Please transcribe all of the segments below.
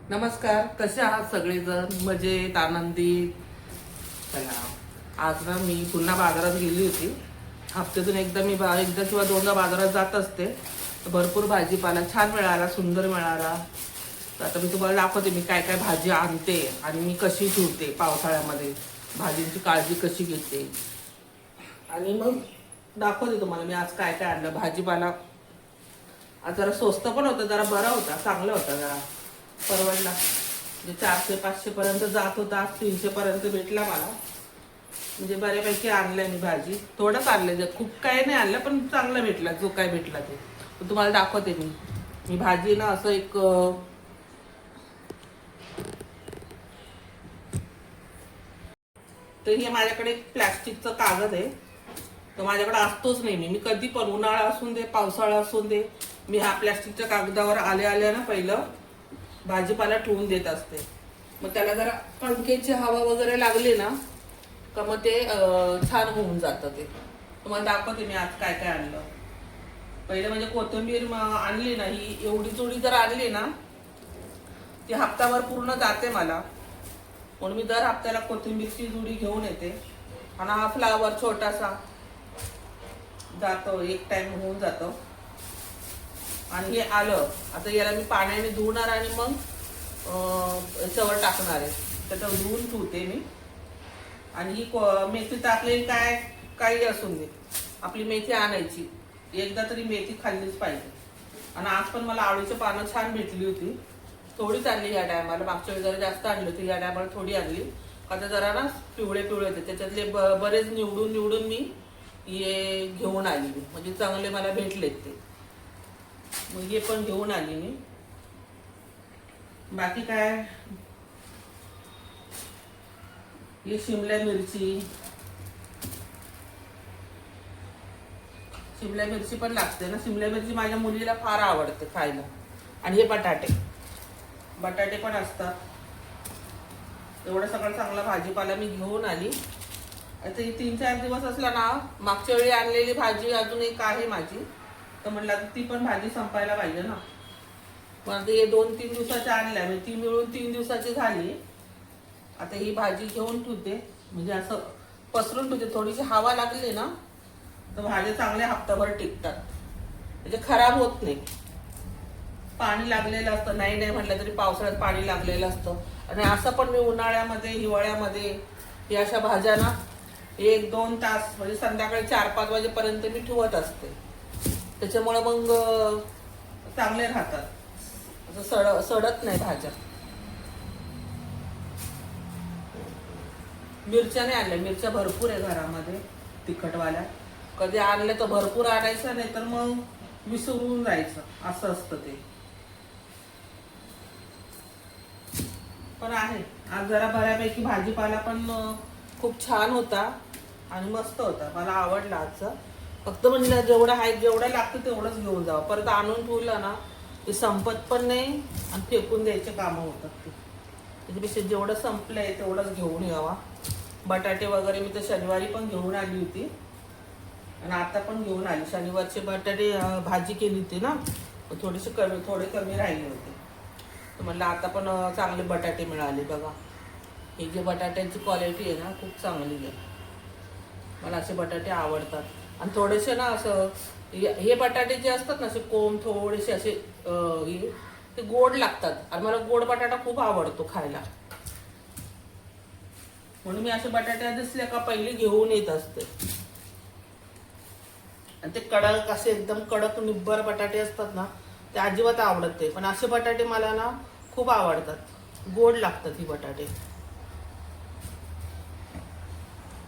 नमस्कार, कसे आहात सगळेजण? मजेत, आनंदी? चला, आज ना मी पुन्हा बाजारात गेली होती. हप्त्यातून एकदा मी एकदा किंवा दोनदा बाजारात जात असते. भरपूर भाजीपाला छान मिळाला, सुंदर मिळाला. तर आता मी तुम्हाला दाखवते मी काय काय भाजी आणते आणि मी कशी ठेवते पावसाळ्यामध्ये, भाजींची काळजी कशी घेते. आणि मग दाखवते तुम्हाला मी आज काय काय आणलं. भाजीपाला आज जरा स्वस्त पण होता, जरा बरा होता, चांगला होता, जरा परवडला. म्हणजे 400-500 पर्यंत जात होता, आज 300 पर्यंत भेटला मला. म्हणजे बऱ्यापैकी आणलंय मी भाजी. थोडंच आणलंय, खूप काही नाही आणलं, पण चांगला भेटला जो काय भेटला ते. तुम्हाला दाखवते मी भाजी ना असं एक तर हे माझ्याकडे एक प्लॅस्टिकचं कागद आहे. तर माझ्याकडे असतोच नेहमी. मी कधी पण उन्हाळा असून दे, पावसाळा असून दे, मी हा प्लॅस्टिकच्या कागदावर आल्या ना पहिलं भाजीपाला ठेवून देत असते. मग त्याला जरा पंख्याची हवा वगैरे लागली ना का मग ते छान होऊन जातं. ते तुम्हाला दाखवते मी आज काय काय आणलं. पहिलं म्हणजे कोथिंबीर आणली ना, ही एवढी जोडी जर आणली ना ती हप्ताभर पूर्ण जाते मला. म्हणून मी दर हप्त्याला कोथिंबीरची जुडी घेऊन येते. आणि हा फ्लावर छोटासा जातो, एक टाइम होऊन जातो. आणि हे आलं, आता याला मी पाण्याने धुणार आणि मग याच्यावर टाकणार आहे. त्याच्यावर धुवून ठेवते मी. आणि ही मेथी टाकलेली काय काही असून दे, आपली मेथी आणायची, एकदा तरी मेथी खाल्लीच पाहिजे. आणि आज पण मला आवळीची पानं छान भेटली होती. थोडीच आणली या टायमाला, मागच्या वेळी जरा जास्त आणली होती, या टायमाला थोडी आणली. आता जरा ना पिवळे पिवळे होते, त्याच्यातले बरेच निवडून मी हे घेऊन आली. म्हणजे चांगले मला भेटलेत ते, मग हे पण घेऊन आली मी. बाकी काय, हे शिमला मिरची पण लागते ना. शिमला मिरची माझ्या मुलीला फार आवडते खायला. आणि हे बटाटे पण असतात. एवढं सगळं चांगला भाजीपाला मी घेऊन आली. आता 3-4 दिवस असला ना, मागच्या वेळी आणलेली भाजी अजून एक आहे माझी, तर म्हणलं ती पण भाजी संपायला पाहिजे ना. पण आता हे 2-3 दिवसाच्या आणल्या, म्हणजे ती मिळून 3 दिवसाची झाली. आता ही भाजी घेऊन ठेवते, म्हणजे असं पसरून ठेवते. थोडीशी हवा लागली ना तर भाज्या चांगल्या हप्ताभर टिकतात, म्हणजे खराब होत नाही. पाणी लागलेलं असतं, नाही म्हटलं तरी पावसाळ्यात पाणी लागलेलं असतं. आणि असं पण मी उन्हाळ्यामध्ये, हिवाळ्यामध्ये या अशा भाज्या ना 1-2 तास, म्हणजे संध्याकाळी 4-5 वाजेपर्यंत मी ठेवत असते. त्याच्यामुळे मग चांगले राहतात, असं सडत नाही भाज्या. मिरच्या नाही आणल्या, मिरच्या भरपूर आहे घरामध्ये तिखटवाल्या. कधी आणले तर भरपूर आणायचं, नाही तर मग विसरून जायचं, असं असतं ते. पण आहे आज जरा बऱ्यापैकी भाजीपाला पण खूप छान होता आणि मस्त होता, मला आवडला आजचा. फक्त म्हणलं जेवढं आहे, जेवढं लागतं तेवढंच घेऊन जावं. परत आणून ठेवलं ना ते संपत पण नाही आणि फेकून द्यायचे कामं होतात ते. त्याच्यापेक्षा जेवढं संपलंय तेवढंच घेऊन यावा. बटाटे वगैरे मी तर शनिवारी पण घेऊन आली होती आणि आता पण घेऊन आली. शनिवारचे बटाटे भाजी केली होती ना, थोडे कमी राहिले होते. तर म्हणलं आता पण चांगले बटाटे मिळाले बघा. हे जे बटाट्यांची क्वालिटी आहे ना खूप चांगली आहे. मला असे बटाटे आवडतात. आणि थोडेसे ना असं हे बटाटे जे असतात ना, असे कोंब थोडेसे असे ते गोड लागतात. आणि मला गोड बटाटा खूप आवडतो खायला, म्हणून मी असे बटाटे दिसले का पहिले घेऊन येत असते. आणि ते कडक असे एकदम कडक निब्बर बटाटे असतात ना, ते अजिबात आवडत नाही. पण असे बटाटे मला ना खूप आवडतात, गोड लागतात ही बटाटे.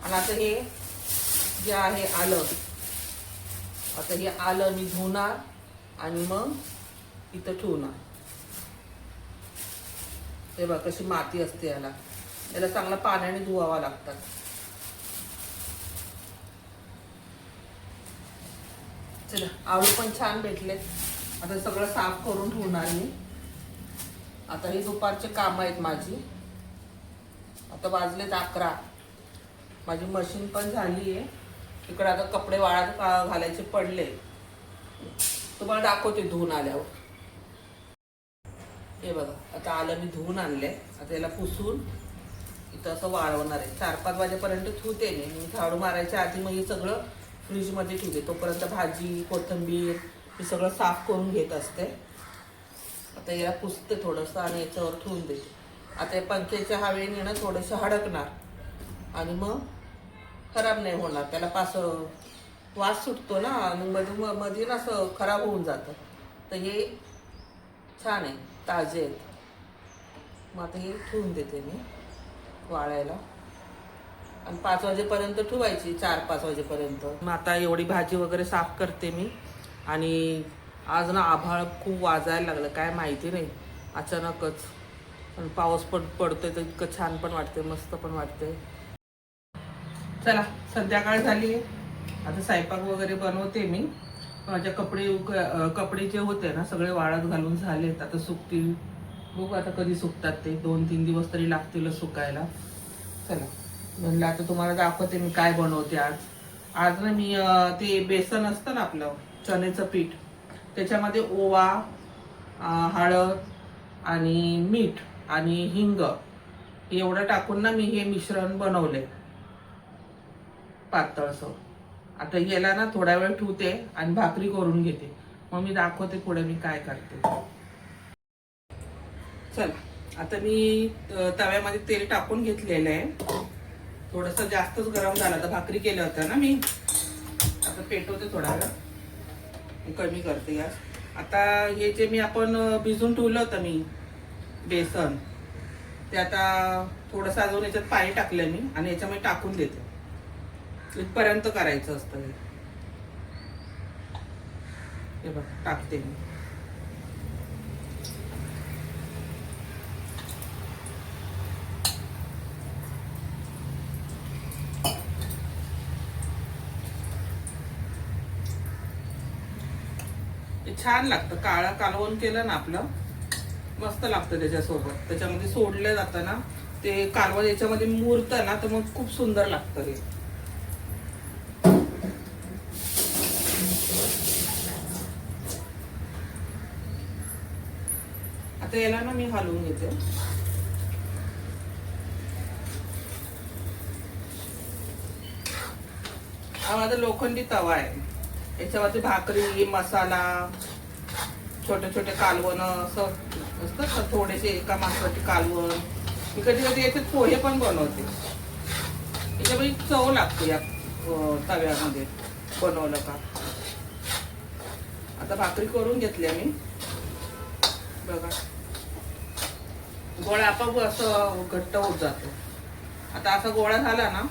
आणि आता हे जे आहे आलं, आता हे आलं मी धुणार आणि मग इथं ठेवणार. हे बघ कशी माती असते, याला चांगलं पाण्याने धुवावा लागतात. चला, आळू पण छान भेटले. आता सगळं साफ करून ठेवणार मी. आता हे दुपारचे काम आहेत माझी. आता वाजलेत 11. माझी मशीन पण झाली आहे. इकडे आता कपडे वाळत घालायचे पडले, तुम्हाला दाखवते धुवून आल्यावर. हे बघा, आता आलं मी धुवून आणले. आता याला पुसून इथं असं वाळवणार आहे. 4-5 वाजेपर्यंत ठेवते मी झाडू मारायच्या आधी. मग हे सगळं फ्रीजमध्ये ठेवते. तोपर्यंत भाजी, कोथिंबीर हे सगळं साफ करून घेत असते. आता याला पुसते थोडंसं आणि याच्यावर ठेवून देते. आता या पंख्याच्या हवेने ना थोडंसं हडकणार आणि मग खराब नाही होणार. त्याला पास वास सुटतो ना आणि मध्ये ना असं खराब होऊन जातं. तर हे छान आहे, ताजे आहेत. मग आता हे ठेवून देते मी वाळायला आणि 5 वाजेपर्यंत ठेवायची, 4-5 वाजेपर्यंत. मग आता एवढी भाजी वगैरे साफ करते मी. आणि आज ना आभाळ खूप वाजायला लागलं, काय माहिती नाही, अचानकच. पण पाऊस पण पडतोय तर इतकं छान पण वाटते, मस्त पण वाटते. चला, संध्याकाळ झाली आहे. आता स्वयंपाक वगैरे बनवते मी. माझ्या कपडे जे होते ना सगळे वाळत घालून झालेत. आता सुकतील, बघू आता कधी सुकतात ते. 2-3 दिवस तरी लागतीलच सुकायला. चला, म्हणलं आता तुम्हाला दाखवते मी काय बनवते आज. आज ना मी ते बेसन असतं ना आपलं चण्याचं पीठ, त्याच्यामध्ये ओवा, हळद आणि मीठ आणि हिंग एवढं टाकून ना मी हे मिश्रण बनवले पातळसं. आता याला ना थोडा वेळ ठेवते आणि भाकरी करून घेते. मग मी दाखवते पुढे मी काय करते. चला, आता मी तव्यामध्ये तेल टाकून घेतलेलं आहे. थोडंसं जास्तच गरम झालं, तर भाकरी केल्या होत्या ना मी. आता पेटवते थोडा वेळ, कमी करते गॅस. आता हे जे मी आपण भिजून ठेवलं होतं मी बेसन, ते आता थोडंसं अजून याच्यात पाणी टाकलं मी आणि याच्यामध्ये टाकून देते. इथपर्यंत करायचं असतं हे बघ, टाकते मी. छान लागतं. काळा कालवण केलं ना आपलं, मस्त लागतं त्याच्यासोबत. त्याच्यामध्ये सोडलं जातं ना ते कालवण, याच्यामध्ये मुरतं ना तर मग खूप सुंदर लागतं हे. आता याला ना मी हलवून घेते. हा माझा लोखंडी तवा आहे. याच्यावरती भाकरी, मसाला, छोटे छोटे कालवण असं असतात ना, थोडेसे एका माणसाचे कालवण. मी कधी कधी याच्यात पोहे पण बनवते. याच्यामध्ये चव लागते या तव्यामध्ये बनवलं का. आता भाकरी करून घेतल्या मी बघा. गोळा आपोआप असं घट्ट होत जातो. आता असा गोळा झाला ना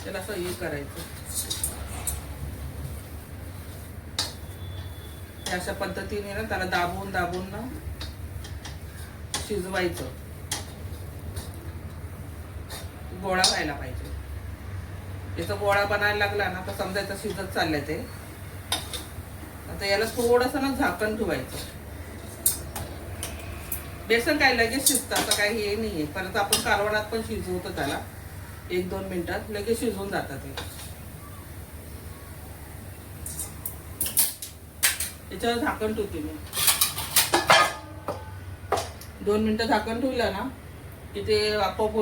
त्याला असं हे करायचं. अशा पद्धतीने ना त्याला दाबून दाबून ना शिजवायचं. गोळा व्हायला पाहिजे. याचा गोळा बनायला लागला ना तर समजायचं शिजत चाललंय ते. आता याला थोडंसं ना झाकण ठेवायचं. बेसन काय लगेच शिजतं असं काही हे नाहीये. परत आपण कालवणात पण शिजवतो त्याला, 1-2 मिनिटात लगेच शिजून जातात ते. याच्यावर झाकण ठेवते मी. 2 मिनिटं झाकण ठेवलं ना की ते आपोआप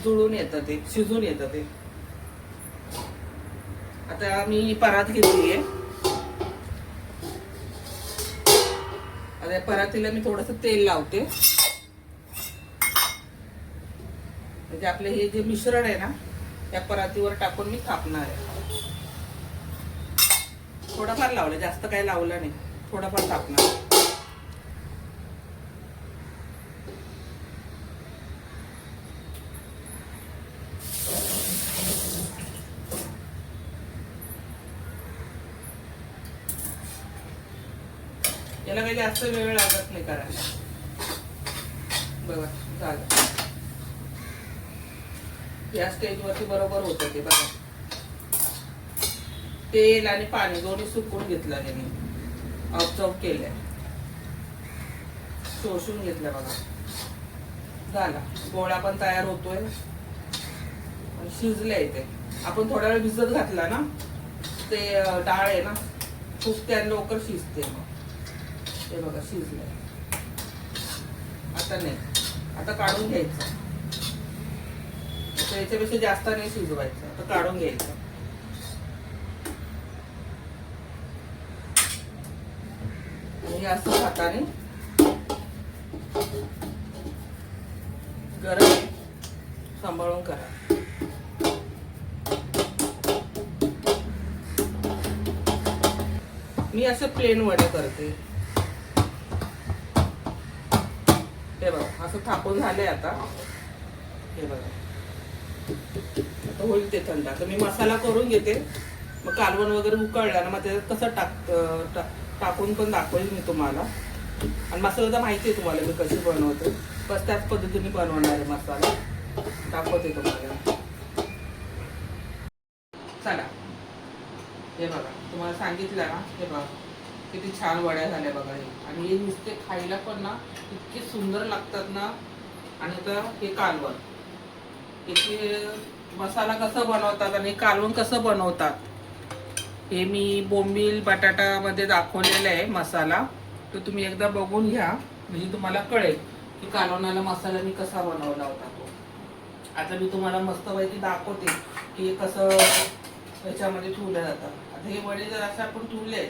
जुळून येतं, ते शिजून येतं ते. आता मी परात घेतलीये. आता परातीला मी थोडंसं तेल लावते. म्हणजे आपले हे जे मिश्रण आहे ना त्या परातीवर टाकून मी थापणार आहे. थोडंफार लावलं, जास्त काही लावलं नाही, थोडंफार थापणार. याला काही जास्त वेळ लागत नाही करायला. बघा झालं. या स्टेजवरती बरोबर होतं ते बघा. तेल आणि पाणी दोन्ही सुकून घेतलं त्याने, ऑब्झर्व केलंय, शोषून घेतलं बघा. झाला. गोळा पण तयार होतोय, शिजलंय ते. आपण थोडा वेळ भिजत घातला ना ते डाळ आहे ना फुगते आणि लवकर शिजते. हे बघा शिजलंय. आता नाही, आता काढून घ्यायचं. आता याच्यापेक्षा जास्त नाही शिजवायचं, आता काढून घ्यायचं. आणि असं हाताने गरम सांभाळून करा. मी असे प्लेन वडे करते. हे बघा असं थापून झाले आता. हे बघा आता होईल ते थंड. आता मी मसाला करून घेते, मग कालवण वगैरे उकळला ना मग त्याच्यात कसं टाकून पण दाखवेल मी तुम्हाला. आणि मसाला तर माहिती आहे तुम्हाला मी कशी बनवते, बस त्याच पद्धतीने बनवणार आहे मसाला. दाखवते तुम्हाला. चला हे बघा तुम्हाला सांगितलं ना. हे बघा किती छान वड्या झाल्या बघा हे. आणि हे नुसते खायला पण ना इतके सुंदर लागतात ना. आणि आता हे कालवण, याची मसाला कसा बनवतात आणि कालवण कसं बनवतात हे मी बोंबील बटाटामध्ये दाखवलेलं आहे मसाला. तो तुम्ही एकदा बघून घ्या, म्हणजे तुम्हाला कळेल की कालवणाला मसाला मी कसा बनवला होता तो. आता मी तुम्हाला मस्तपैकी दाखवते की हे कसं याच्यामध्ये ठेवलं जातं. आता हे वडे जर असं आपण ठेवले,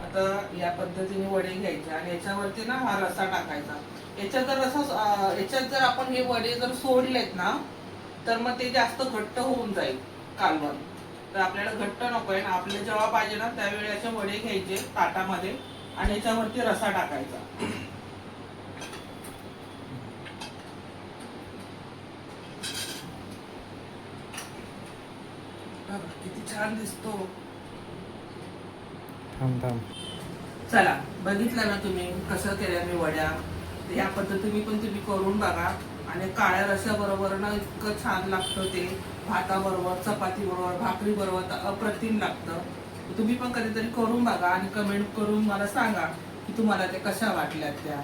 आता या पद्धतीने वडे घ्यायचे आणि याच्यावरती ना हा रसा टाकायचा. याच्यात जर आपण हे वडे जर सोडलेत ना तर मग ते जास्त घट्ट होऊन जाईल कालवण. तर आपल्याला घट्ट नको आहे ना, आपल्याला जेव्हा पाहिजे ना त्यावेळी असे वडे घ्यायचे ताटामध्ये आणि याच्यावरती रसा टाकायचा. किती छान दिसतो. चला बघितलं ना तुम्ही कसं केल्या मी वड्या. या पद्धतीने पण तुम्ही करून बघा. आणि काळ्या रश्याबरोबर ना इतकं छान लागतं ते. भाताबरोबर, चपाती बरोबर, भाकरी बरोबर तर अप्रतिम लागतं. तुम्ही पण कधीतरी करून बघा आणि कमेंट करून मला सांगा की तुम्हाला ते कशा वाटल्या त्या.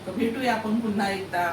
तर भेटूया आपण पुन्हा एकदा.